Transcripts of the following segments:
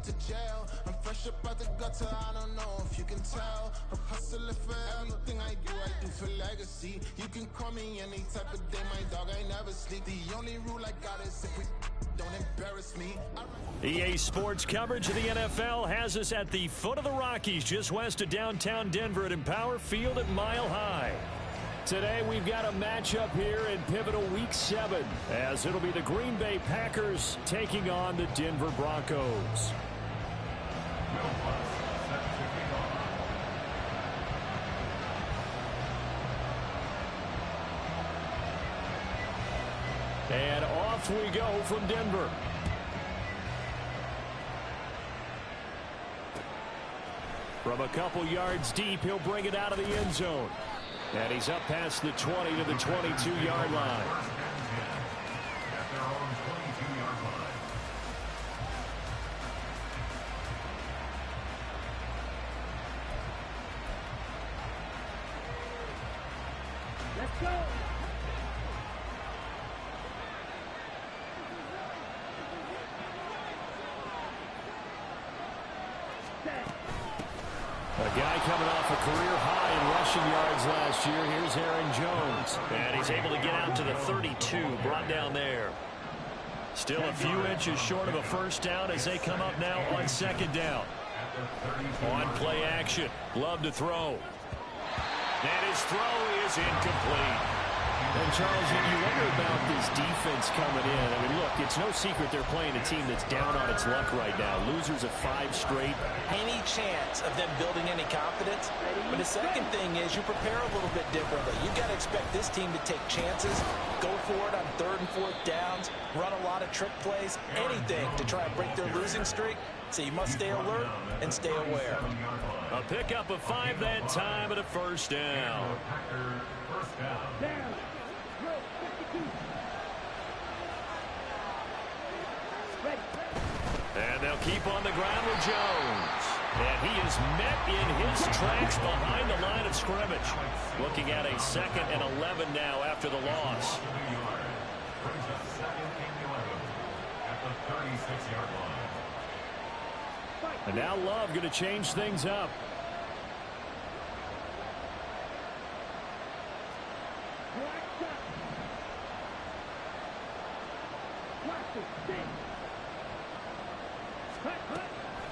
went to jail. I'm fresh up out the gutter, I don't know if you can tell. I'm hustling for everything I do for legacy. You can call me any type of day, my dog, I never sleep. The only rule I got is if we don't embarrass me. EA Sports coverage of the NFL has us at the foot of the Rockies, just west of downtown Denver at Empower Field at Mile High. Today we've got a matchup here in pivotal Week 7, as it'll be the Green Bay Packers taking on the Denver Broncos. And off we go from Denver. From a couple yards deep, he'll bring it out of the end zone. And he's up past the 20 to the 22-yard line. Let's go. A guy coming off a career high in rushing yards last year. Here's Aaron Jones. And he's able to get out to the 32, brought down there. Still a few inches short of a first down as they come up now on second down. On play action. Love to throw. And his throw is incomplete. And, Charles, you wonder about this defense coming in. I mean, look, it's no secret they're playing a team that's down on its luck right now. Losers of 5 straight. Any chance of them building any confidence? But the second thing is you prepare a little bit differently. You've got to expect this team to take chances, go for it on 3rd and 4th downs, run a lot of trick plays, anything to try and break their losing streak. So you must stay alert and stay aware. A pickup of 5 that time and a first down. And they'll keep on the ground with Jones. And he is met in his tracks behind the line of scrimmage. Looking at a 2nd and 11 now after the loss. And now Love going to change things up.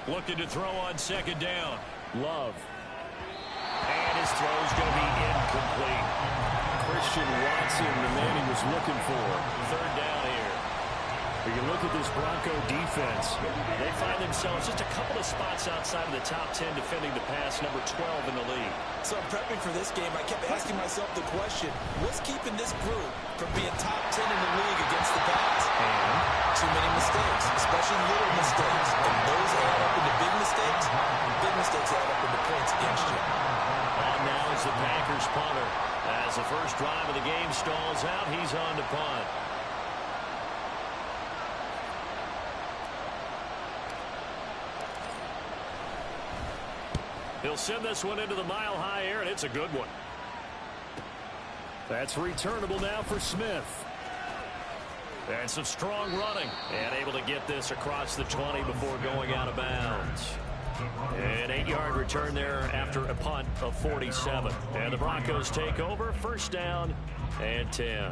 Looking to throw on second down. Love. And his throw's going to be incomplete. Christian Watson, the man he was looking for. 3rd down here. You look at this Bronco defense. They find themselves just a couple of spots outside of the top 10 defending the pass, number 12 in the league. So prepping for this game, I kept asking myself the question, what's keeping this group from being top 10 in the league against the pass? And too many mistakes, especially little mistakes. And those add up into big mistakes. Big mistakes add up into points against you. On now is the Packers punter. As the first drive of the game stalls out, he's on to punt. He'll send this one into the mile-high air, and it's a good one. That's returnable now for Smith. And some strong running. And able to get this across the 20 before going out of bounds. An 8-yard return there after a punt of 47. And the Broncos take over. First down and 10.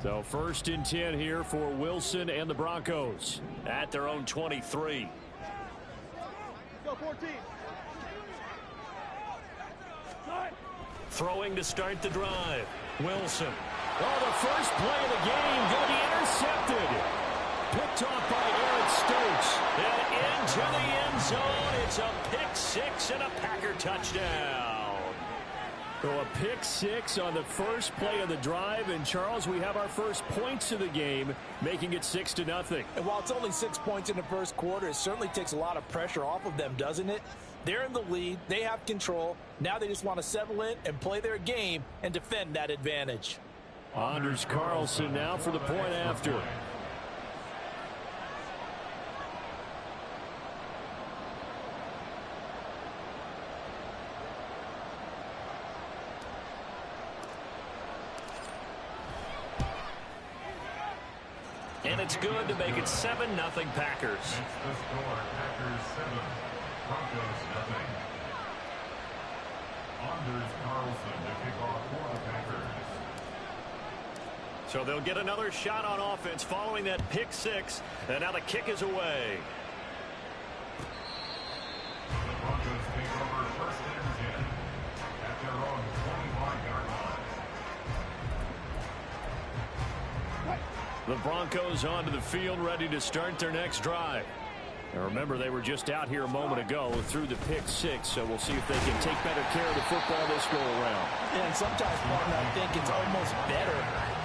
So 1st and 10 here for Wilson and the Broncos at their own 23. Go 14. Throwing to start the drive. Wilson. Oh, the first play of the game going to be intercepted. Picked off by Eric Stokes. And into the end zone. It's a pick 6 and a Packer touchdown. So a pick 6 on the first play of the drive. And, Charles, we have our first points of the game, making it 6-0. And while it's only 6 points in the first quarter, it certainly takes a lot of pressure off of them, doesn't it? They're in the lead. They have control. Now they just want to settle in and play their game and defend that advantage. Anders Carlson now for the point after. And it's good to make it 7-0 Packers. So they'll get another shot on offense following that pick six. And now the kick is away. The Broncos take over first and 10 at their own 25-yard line. The Broncos onto the field, ready to start their next drive. Now remember, they were just out here a moment ago through the pick six, so we'll see if they can take better care of the football this go around. Yeah, and sometimes, partner, I think it's almost better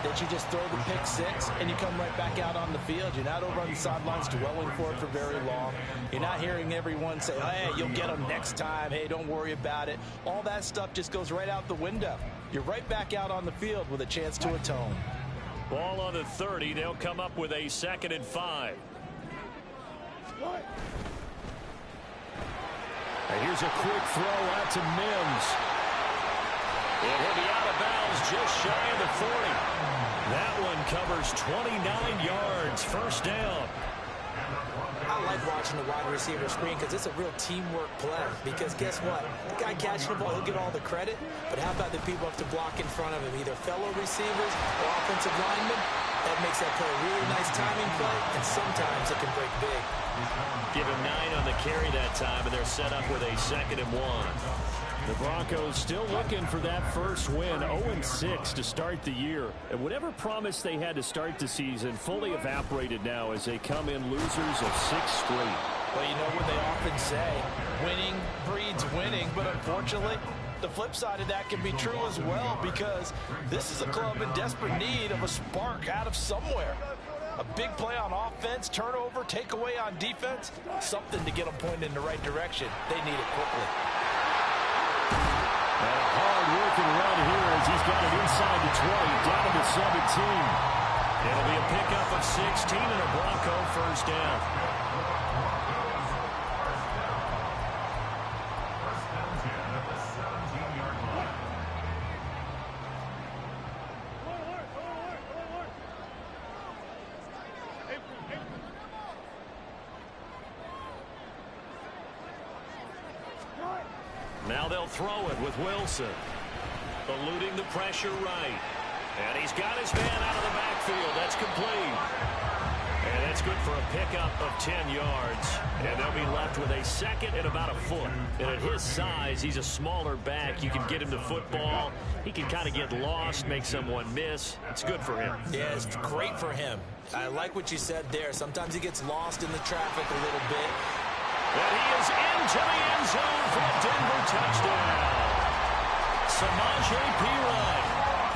that you just throw the pick six and you come right back out on the field. You're not over on the sidelines dwelling for it for very long. You're not hearing everyone say, hey, you'll get them next time. Hey, don't worry about it. All that stuff just goes right out the window. You're right back out on the field with a chance to atone. Ball on the 30. They'll come up with a 2nd and 5. And here's a quick throw out to Mims. And he'll be out of bounds just shy of the 40. That one covers 29 yards. First down. I like watching the wide receiver screen because it's a real teamwork play. Because guess what? The guy catching the ball, he'll get all the credit. But how about the people have to block in front of him, either fellow receivers or offensive linemen? That makes that play a really nice timing play, and sometimes it can break big. Give him 9 on the carry that time, and they're set up with a 2nd and 1. The Broncos still looking for that first win, 0-6 to start the year. And whatever promise they had to start the season fully evaporated now as they come in losers of 6 straight. Well, you know what they often say, winning breeds winning, but unfortunately, the flip side of that can be true as well, because this is a club in desperate need of a spark out of somewhere. A big play on offense, turnover, takeaway on defense, something to get them pointed in the right direction. They need it quickly. And a hard-working run here as he's got it inside the 20, down to the 17. It'll be a pickup of 16 and a Bronco first down. Now they'll throw it with Wilson. Eluding the pressure right. And he's got his man out of the backfield. That's complete. And that's good for a pickup of 10 yards. And they'll be left with a 2nd and about a foot. And at his size, he's a smaller back. You can get him to football. He can kind of get lost, make someone miss. It's good for him. Yeah, it's great for him. I like what you said there. Sometimes he gets lost in the traffic a little bit. And he is into the end zone for a Denver touchdown. Samaje Perine,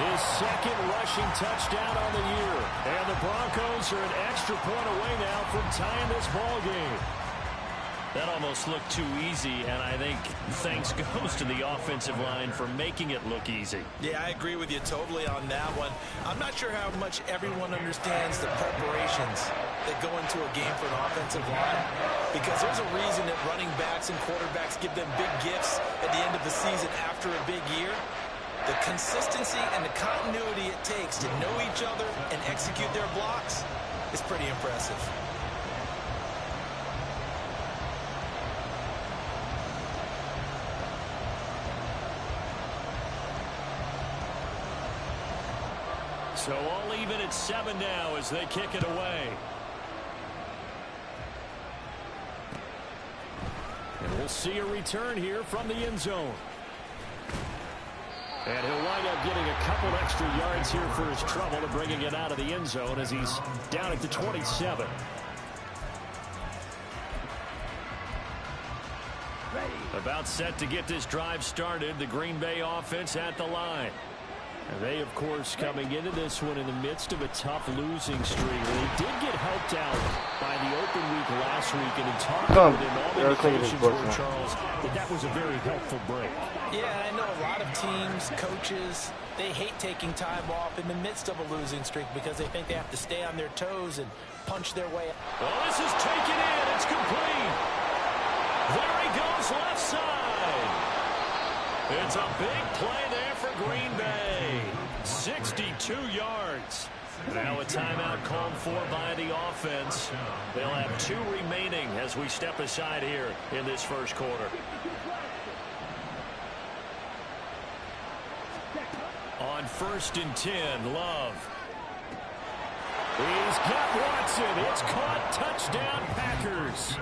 his 2nd rushing touchdown on the year. And the Broncos are an extra point away now from tying this ball game. That almost looked too easy, and I think thanks goes to the offensive line for making it look easy. Yeah, I agree with you totally on that one. I'm not sure how much everyone understands the preparations that go into a game for an offensive line, because there's a reason that running backs and quarterbacks give them big gifts at the end of the season after a big year. The consistency and the continuity it takes to know each other and execute their blocks is pretty impressive. So all even at 7 now as they kick it away. And we'll see a return here from the end zone. And he'll wind up getting a couple extra yards here for his trouble and bringing it out of the end zone as he's down at the 27. About set to get this drive started. The Green Bay offense at the line. And they, of course, coming into this one in the midst of a tough losing streak. They did get helped out by the open week last week, and in talking with him, all the indications were, Charles, that was a very helpful break. Yeah, I know a lot of teams, coaches, they hate taking time off in the midst of a losing streak because they think they have to stay on their toes and punch their way. Well, this is taken in. It's complete. There he goes, left side. It's a big play there for Green Bay. 62 yards. Now a timeout called for by the offense. They'll have 2 remaining as we step aside here in this first quarter. On 1st and 10, Love. He's got Watson. It's caught. Touchdown, Packers.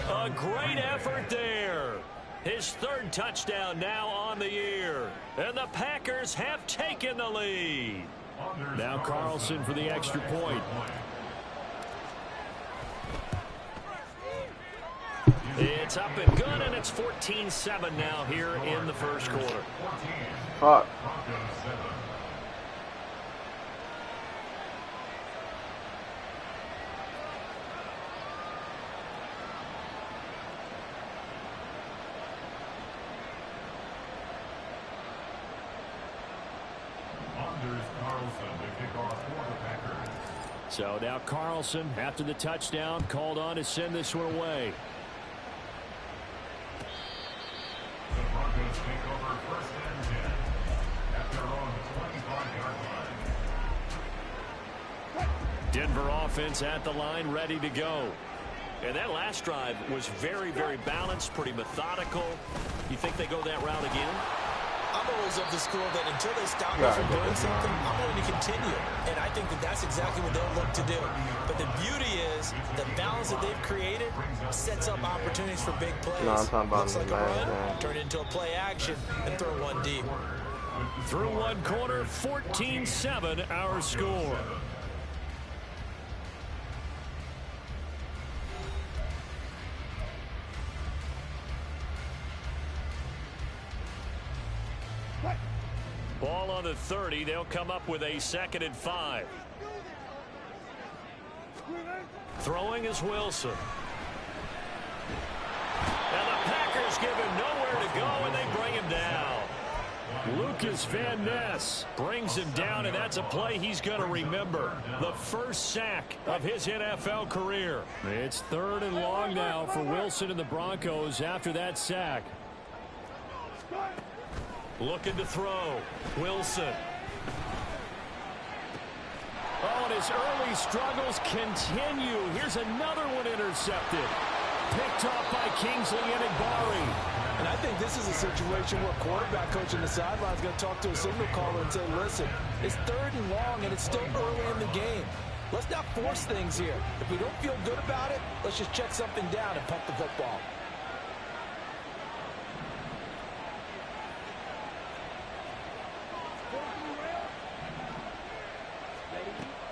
A great effort there. His third touchdown now on the year. And the Packers have taken the lead. Now Carlson for the extra point. It's up and good, and it's 14-7 now here in the first quarter. Fuck. So now Carlson, after the touchdown, called on to send this one away. The Broncos take over first and 10 at their own 25-yard line. Denver offense at the line, ready to go. And that last drive was very, very balanced, pretty methodical. You think they go that route again? I'm always of the school that until they stop me from doing something, I'm going to continue. And I think that that's exactly what they'll look to do. But the beauty is the balance that they've created sets up opportunities for big plays. No, I'm talking about looks like a run, turn it into a play action, and throw one deep. Through one quarter, 14-7 our score. Ball on the 30. They'll come up with a 2nd and 5. Throwing is Wilson. And the Packers give him nowhere to go, and they bring him down. Lucas Van Ness brings him down, and that's a play he's going to remember. The first sack of his NFL career. It's 3rd and long now for Wilson and the Broncos after that sack. Looking to throw. Wilson. Oh, and his early struggles continue. Here's another one intercepted. Picked off by Kingsley Enagbare. And I think this is a situation where quarterback coach on the sideline is going to talk to a signal caller and say, listen, it's 3rd and long, and it's still early in the game. Let's not force things here. If we don't feel good about it, let's just check something down and pump the football.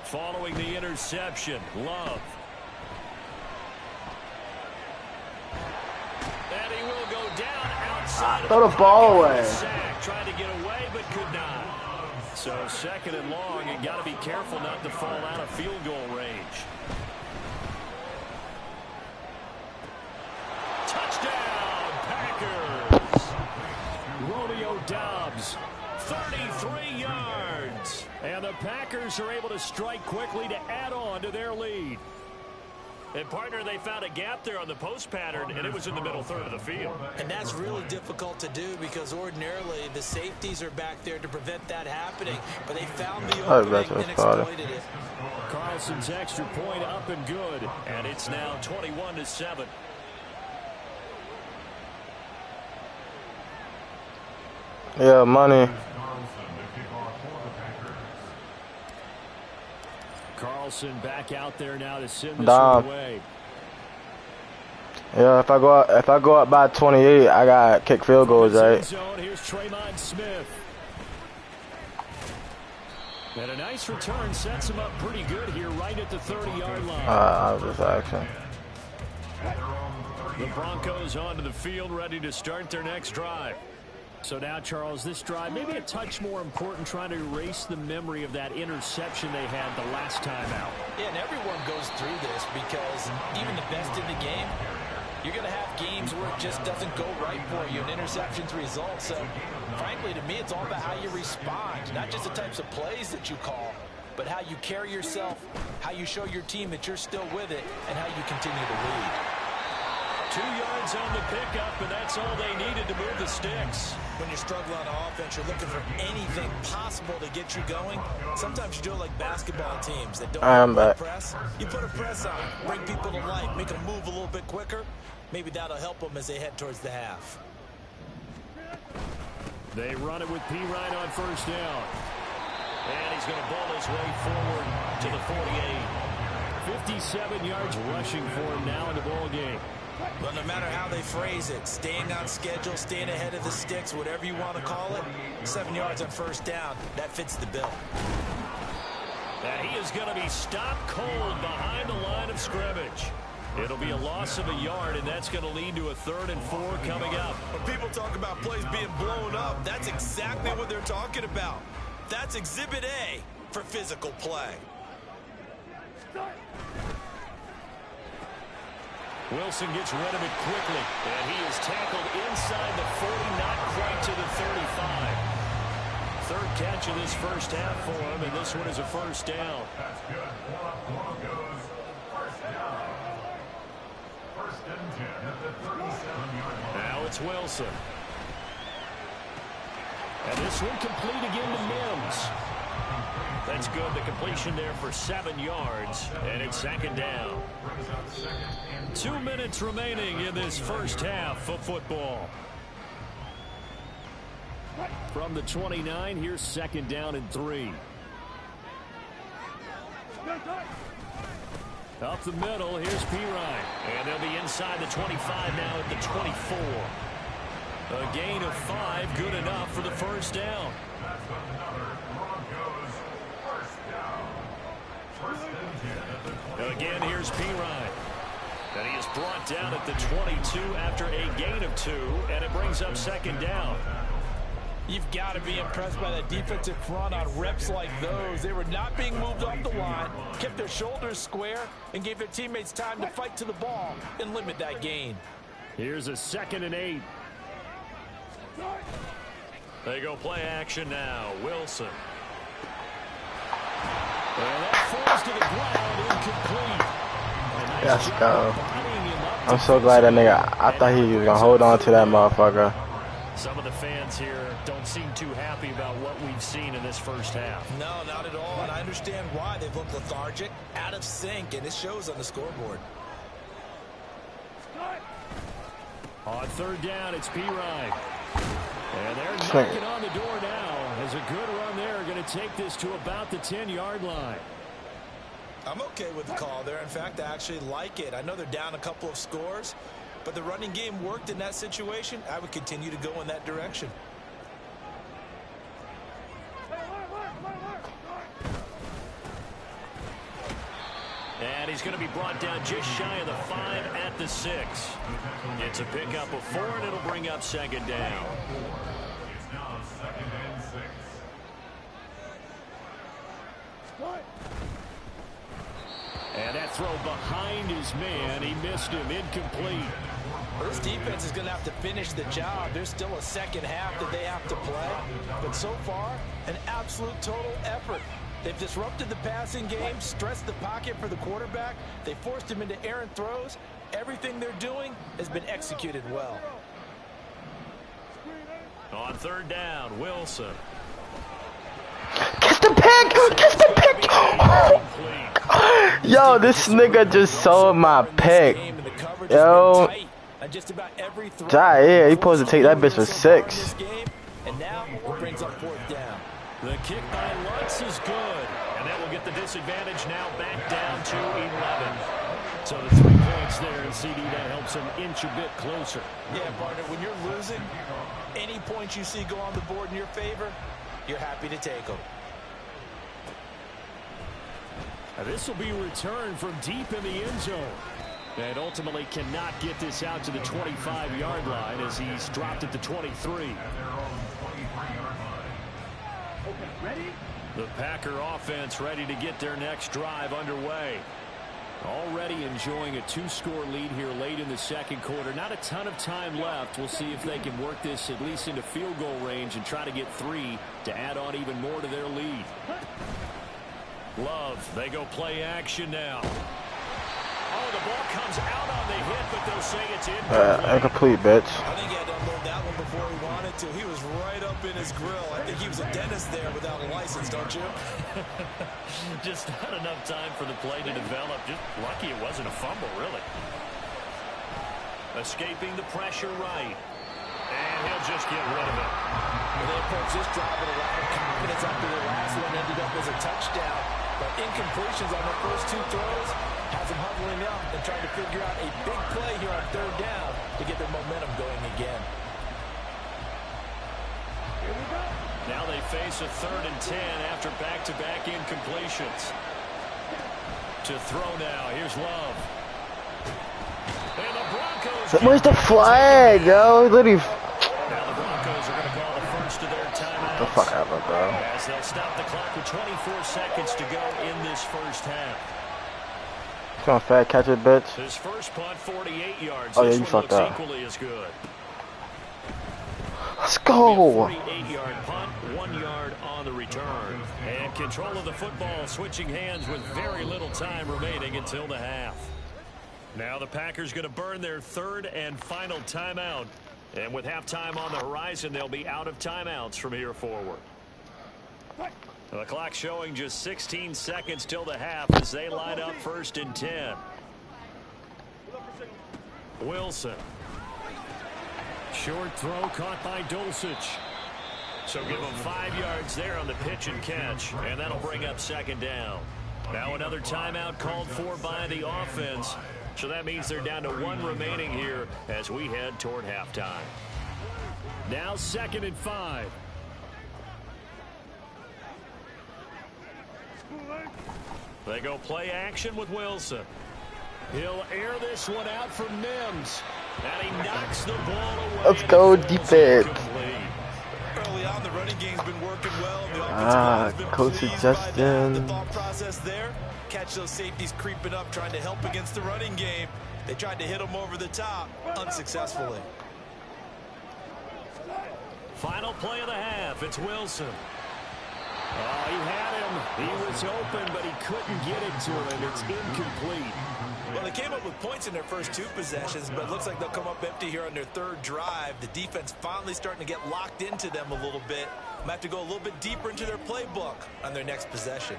Following the interception, Love. And he will go down outside. Throw the ball away. Sack, tried to get away, but could not. So 2nd and long, you got to be careful not to fall out of field goal range. Touchdown, Packers. Romeo Doubs, 33 yards. And the Packers are able to strike quickly to add on to their lead. And, partner, they found a gap there on the post pattern, and it was in the middle 3rd of the field. And that's really difficult to do because ordinarily the safeties are back there to prevent that happening. But they found the opening and exploited it. Carlson's extra point up and good. And it's now 21-7. Yeah, money. Carlson back out there now to send this one away. Yeah, if I go up by 28, I got kick field goals, right? Here's Tremont Smith. And a nice return sets him up pretty good here right at the 30-yard line. I was just asking. The Broncos onto the field ready to start their next drive. So now, Charles, this drive maybe a touch more important, trying to erase the memory of that interception they had the last time out. Yeah, and everyone goes through this because even the best in the game, you're going to have games where it just doesn't go right for you, and interceptions result. So, frankly, to me, it's all about how you respond, not just the types of plays that you call, but how you carry yourself, how you show your team that you're still with it, and how you continue to lead. 2 yards on the pickup, and that's all they needed to move the sticks. When you struggle on offense, you're looking for anything possible to get you going. Sometimes you do it like basketball teams that don't have a press. You put a press on, bring people to life, make them move a little bit quicker. Maybe that'll help them as they head towards the half. They run it with P. Ryan on 1st down. And he's going to bowl his way forward to the 48. 57 yards rushing for him now in the ball game. But no matter how they phrase it, staying on schedule, staying ahead of the sticks, whatever you want to call it, 7 yards on first down, that fits the bill. And he is going to be stopped cold behind the line of scrimmage. It'll be a loss of a yard, and that's going to lead to a 3rd and 4 coming up. When people talk about plays being blown up, that's exactly what they're talking about. That's Exhibit A for physical play. Wilson gets rid of it quickly, and he is tackled inside the 40, not quite to the 35. 3rd catch of this first half for him, and this one is a first down. That's good. Broncos. First down. 1st and 10 at the 37-yard line. Now it's Wilson. And this one complete again to Mims. That's good. The completion there for 7 yards, and it's 2nd down. 2 minutes remaining in this first half of football. From the 29, here's 2nd down and 3. Up the middle, here's Pirine. And they'll be inside the 25 now at the 24. A gain of 5, good enough for the first down. That's another Broncos first down. 1st and 10 at the 20. Again, here's Pirine. And he is brought down at the 22 after a gain of 2, and it brings up 2nd down. You've got to be impressed by that defensive front on reps like those. They were not being moved off the line, kept their shoulders square, and gave their teammates time to fight to the ball and limit that gain. Here's a 2nd and 8. They go play action now. Wilson. And that falls to the ground, incomplete. Let's go. I'm so glad that nigga, I thought he was going to hold on to that motherfucker. Some of the fans here don't seem too happy about what we've seen in this first half. No, not at all, and I understand why. They've looked lethargic, out of sync, and it shows on the scoreboard. On 3rd down, it's Pirine. And they're knocking on the door now. As a good run there, going to take this to about the 10-yard line. I'm okay with the call there. In fact, I actually like it. I know they're down a couple of scores, but the running game worked in that situation. I would continue to go in that direction. And he's going to be brought down just shy of the 5 at the 6. It's a pickup of 4, and it'll bring up 2nd down. It's now 2nd and 6. And that throw behind his man. He missed him. Incomplete. This defense is going to have to finish the job. There's still a second half that they have to play. But so far, an absolute total effort. They've disrupted the passing game, stressed the pocket for the quarterback. They forced him into errant throws. Everything they're doing has been executed well. On 3rd down, Wilson. Catch the pick! Catch the pick! Yo, this nigga just sold my pick. Yo. Yeah, he supposed to take that bitch for 6. And now it brings up 4th down. The kick by Lutz is good. And that will get the disadvantage now back down to 11. So the 3 points there, and CD, that helps him inch a bit closer. Yeah, partner, when you're losing, any points you see go on the board in your favor, you're happy to take them. This will be returned from deep in the end zone. And ultimately cannot get this out to the 25-yard line as he's dropped at the 23. The Packer offense ready to get their next drive underway. Already enjoying a 2-score lead here late in the 2nd quarter. Not a ton of time left. We'll see if they can work this at least into field goal range and try to get 3 to add on even more to their lead. Love, they go play action now. Oh, the ball comes out on the hit, but they'll say it's Incomplete, bitch. I think he had to unload that one before he wanted to. He was right up in his grill. I think he was a dentist there without a license, don't you? Just not enough time for the play to develop. Just lucky it wasn't a fumble, really. Escaping the pressure right. And he'll just get rid of it. Well, they approached this drive with a lot of confidence after the last one ended up as a touchdown. But incompletions on the first two throws has them huddling up and trying to figure out a big play here on third down to get their momentum going again. Now they face a 3rd and 10 after back-to-back incompletions. To throw now. Here's Love. And the Broncos. Where's the flag, yo? Literally. Now the Broncos are going to call the first of their timeouts. The fuck out of it, bro. As they'll stop the clock with 24 seconds to go in this first half. Come on, fat, catch it, bitch. His first punt, 48 yards. Oh, yeah, this you one fucked looks up. equally as good. Let's go. 48-yard punt, 1 yard on the return. And control of the football switching hands with very little time remaining until the half. Now the Packers going to burn their 3rd and final timeout. And with halftime on the horizon, they'll be out of timeouts from here forward. The clock showing just 16 seconds till the half as they line up 1st and 10. Wilson. Short throw caught by Dulcich. So give him 5 yards there on the pitch and catch, and that'll bring up 2nd down. Now another timeout called for by the offense. So that means they're down to 1 remaining here as we head toward halftime. Now 2nd and 5. They go play action with Wilson. He'll air this one out for Mims. And he knocks the ball away. Let's go defense. Early on, the running game's been working well. The offensive line has been coach pleased suggestion. by the thought process there. Catch those safeties creeping up, trying to help against the running game. They tried to hit them over the top, unsuccessfully. Final play of the half. It's Wilson. Oh, he had him. He was open, but he couldn't get it to him. It's incomplete. Well, they came up with points in their first 2 possessions, but it looks like they'll come up empty here on their 3rd drive. The defense finally starting to get locked into them a little bit. Might have to go a little bit deeper into their playbook on their next possession.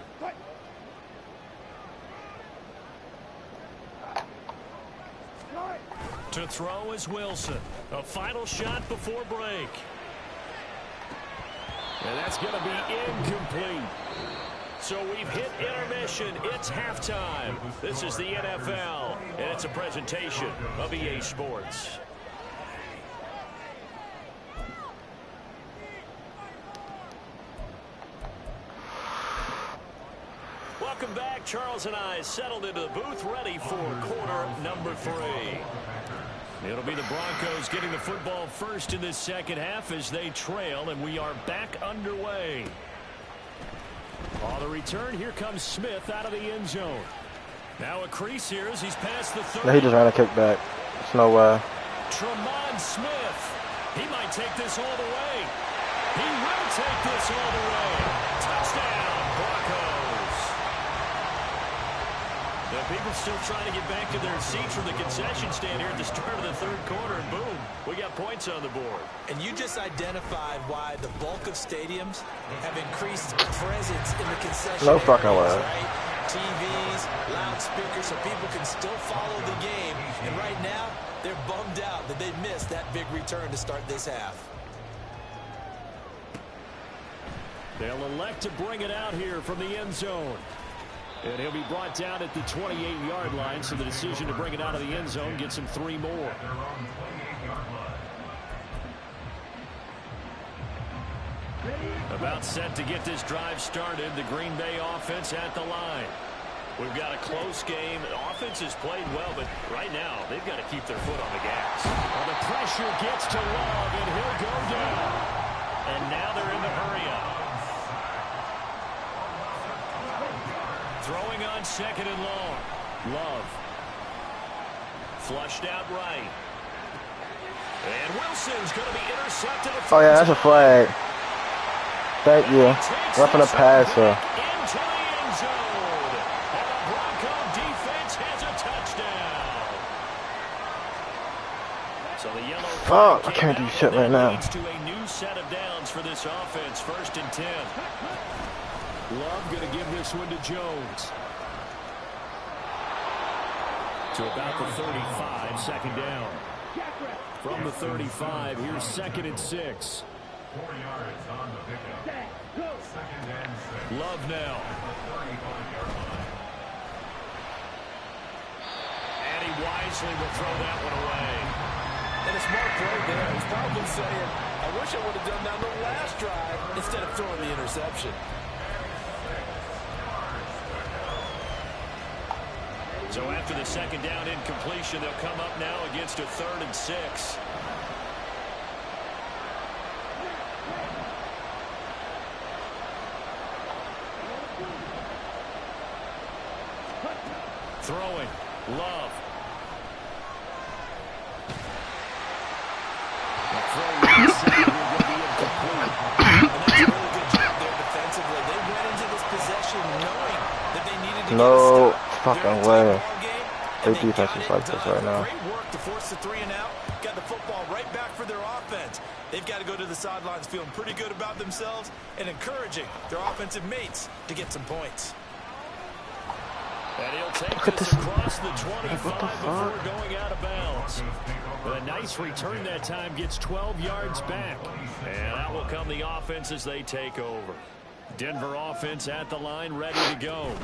To throw is Wilson. A final shot before break. And that's going to be incomplete. So we've hit intermission. It's halftime. This is the NFL, and it's a presentation of EA Sports. Welcome back. Charles and I settled into the booth, ready for quarter number 3. It'll be the Broncos getting the football first in this second half as they trail, and we are back underway. On the return, here comes Smith out of the end zone. Now a crease here as he's past the 30. He just ran a kickback. There's no way. Tremont Smith. He might take this all the way. He will take this all the way. Touchdown, Broncos. The people still trying to get back to their seats from the concession stand here at the start of the 3rd quarter, and boom, we got points on the board. And you just identified why the bulk of stadiums have increased presence in the concession No fucking areas, way. right? TVs, loudspeakers, so people can still follow the game. And right now, they're bummed out that they missed that big return to start this half. They'll elect to bring it out here from the end zone. And he'll be brought down at the 28-yard line, so the decision to bring it out of the end zone gets him 3 more. About set to get this drive started, the Green Bay offense at the line. We've got a close game. The offense has played well, but right now they've got to keep their foot on the gas. Well, the pressure gets to Love, and he'll go down. And now they're in the hurry-up. Throwing on 2nd and long. Love. Flushed out right. And Wilson's going to be intercepted. Oh, yeah, that's a flag. Thank you. Roughing the passer. Into the end zone. And the Bronco defense has a touchdown. So the yellow Fuck, I can't do shit right now. leads to a new set of downs for this offense. 1st and 10. Love going to give this one to Jones. To about the 35, 2nd down. From the 35, here's 2nd and 6. 4 yards on the pickup. 2nd and 6. Love now. At the 35-yard line. And he wisely will throw that one away. And a smart play there. He's probably saying, I wish I would have done that on the last drive instead of throwing the interception. So after the 2nd down incompletion, they'll come up now against a 3rd and 6. Throwing. Love. The throw inside here will be incomplete. And that's a really good job there defensively. They went into this possession knowing that they needed to No get a stop. fucking They're way. in the ball game, and Their they defense got is it like this done. right now. Great work to force the 3 and out. Got the football right back for their offense. They've got to go to the sidelines feeling pretty good about themselves and encouraging their offensive mates to get some points. And he'll take Look at this this. across the 25 What the before fuck? going out of bounds. But a nice return that time, gets 12 yards back. And out will come the offense as they take over. Denver offense at the line, ready to go.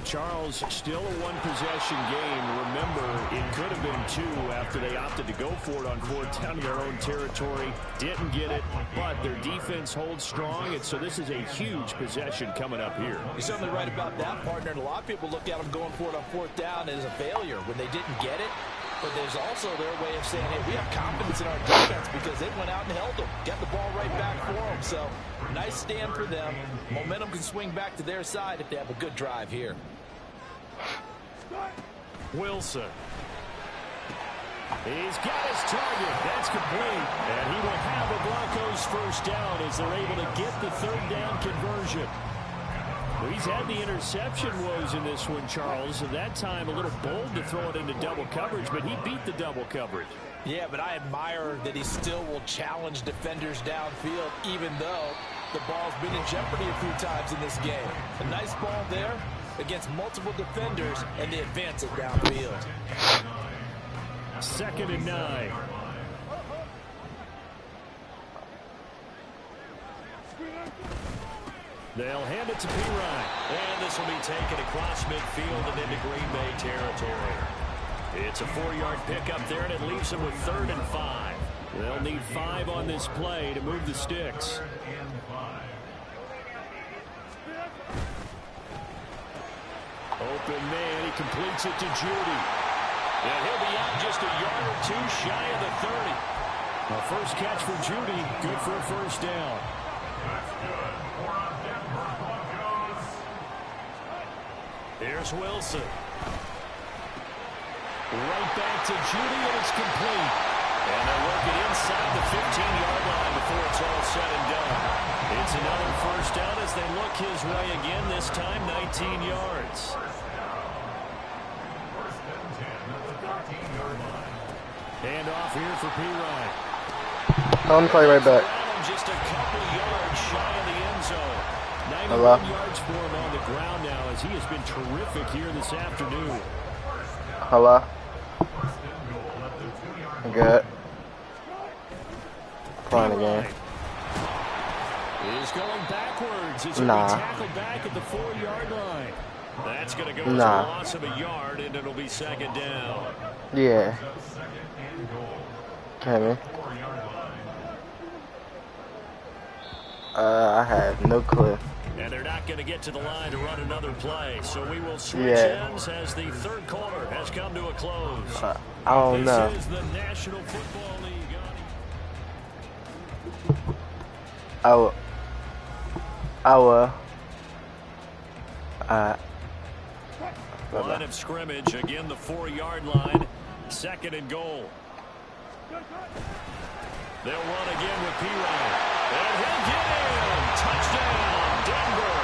Charles, still a one-possession game. Remember, it could have been 2 after they opted to go for it on 4th down in their own territory. Didn't get it, but their defense holds strong, and so this is a huge possession coming up here. You're certainly right about that, partner. And a lot of people look at them going for it on 4th down as a failure when they didn't get it. But there's also their way of saying, hey, we have confidence in our defense because they went out and held them. Got the ball right back for them. So, nice stand for them. Momentum can swing back to their side if they have a good drive here. Wilson. He's got his target. That's complete. And he will have the Broncos first down as they're able to get the 3rd down conversion. Well, he's had the interception woes in this one, Charles, and that time a little bold to throw it into double coverage, but he beat the double coverage. Yeah, but I admire that he still will challenge defenders downfield, even though the ball's been in jeopardy a few times in this game. A nice ball there against multiple defenders, and they advance it downfield. 2nd and 9. They'll hand it to Pirine. And this will be taken across midfield and into Green Bay territory. It's a 4-yard pickup there, and it leaves them with 3rd and 5. They'll need 5 on this play to move the sticks. Open man, he completes it to Judy. And he'll be out just a yard or 2 shy of the 30. A first catch for Judy, good for a first down. That's good for a Denver Broncos. Here's Wilson. Right back to Judy, and it's complete. And they're working inside the 15-yard line before it's all said and done. It's another first down as they look his way again, this time 19 yards. First and 10 at the 13-yard line. Hand off here for Pirine. I'm play right back. Just a couple yards shy of the end zone. 91 Hello? yards for him on the ground now as he has been terrific here this afternoon. Hello? Good. Playing again. Is going backwards. It's tackled back at the 4-yard line. That's going to go as a loss of a yard, and it'll be 2nd down. Yeah. Kevin. I have no clue. And they're not going to get to the line to run another play, so we will switch ends as the 3rd quarter has come to a close. I don't know. This is the National Football League. Line of scrimmage, again the 4-yard line, 2nd and goal. They'll run again with Pirine. And he'll get in. Touchdown, Denver.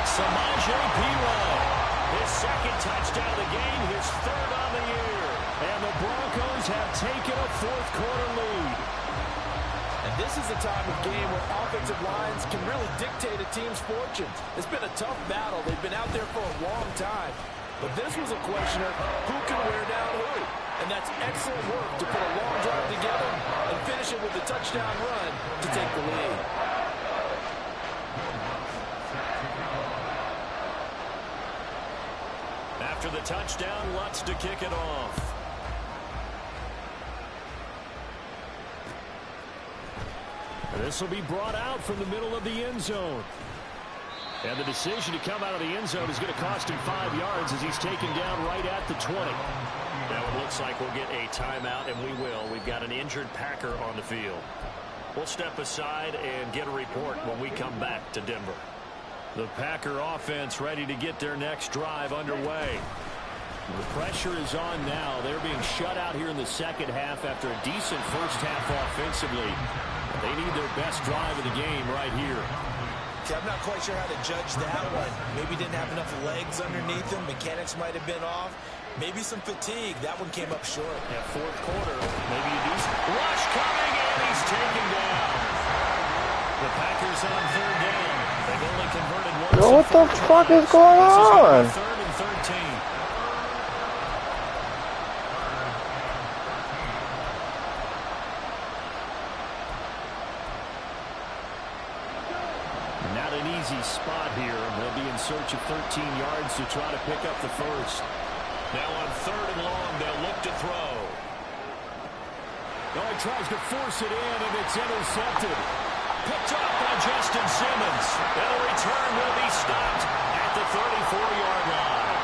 Samaje Pirine. His 2nd touchdown of the game, his 3rd on the year. And the Broncos have taken a 4th quarter lead. And this is the time of game where offensive lines can really dictate a team's fortunes. It's been a tough battle. They've been out there for a long time. But this was a question of who can wear down who. And that's excellent work to put a long drive together and finish it with a touchdown run to take the lead. After the touchdown, Lutz to kick it off. This will be brought out from the middle of the end zone. And the decision to come out of the end zone is going to cost him 5 yards as he's taken down right at the 20. Now it looks like we'll get a timeout, and we will. We've got an injured Packer on the field. We'll step aside and get a report when we come back to Denver. The Packer offense ready to get their next drive underway. The pressure is on now. They're being shut out here in the second half after a decent first half offensively. They need their best drive of the game right here. I'm not quite sure how to judge that one. Maybe didn't have enough legs underneath him. Mechanics might have been off. Maybe some fatigue. That one came up short. At fourth quarter, maybe you do. Rush coming, and he's taken down. The Packers on third down. They've only converted once. Yo, what the fuck is going on? Third and 13. Not an easy spot here. They'll be in search of 13 yards to try to pick up the first. Now on third and long, they'll look to throw. Oh, he tries to force it in, and it's intercepted. Picked up by Justin Simmons. And the return will be stopped at the 34-yard line.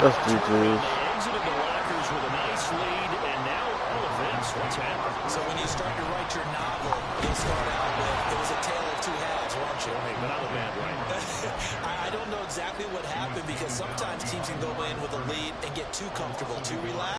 That's GG's. They exited the lockers with a nice lead, and now all of this, what's happened? So when you start to write your novel, you'll start out with, it was a tale of two halves, won't you? Hey, but I'm a bad writer. I don't know exactly what happened because sometimes teams can go in with a lead and get too comfortable, too relaxed.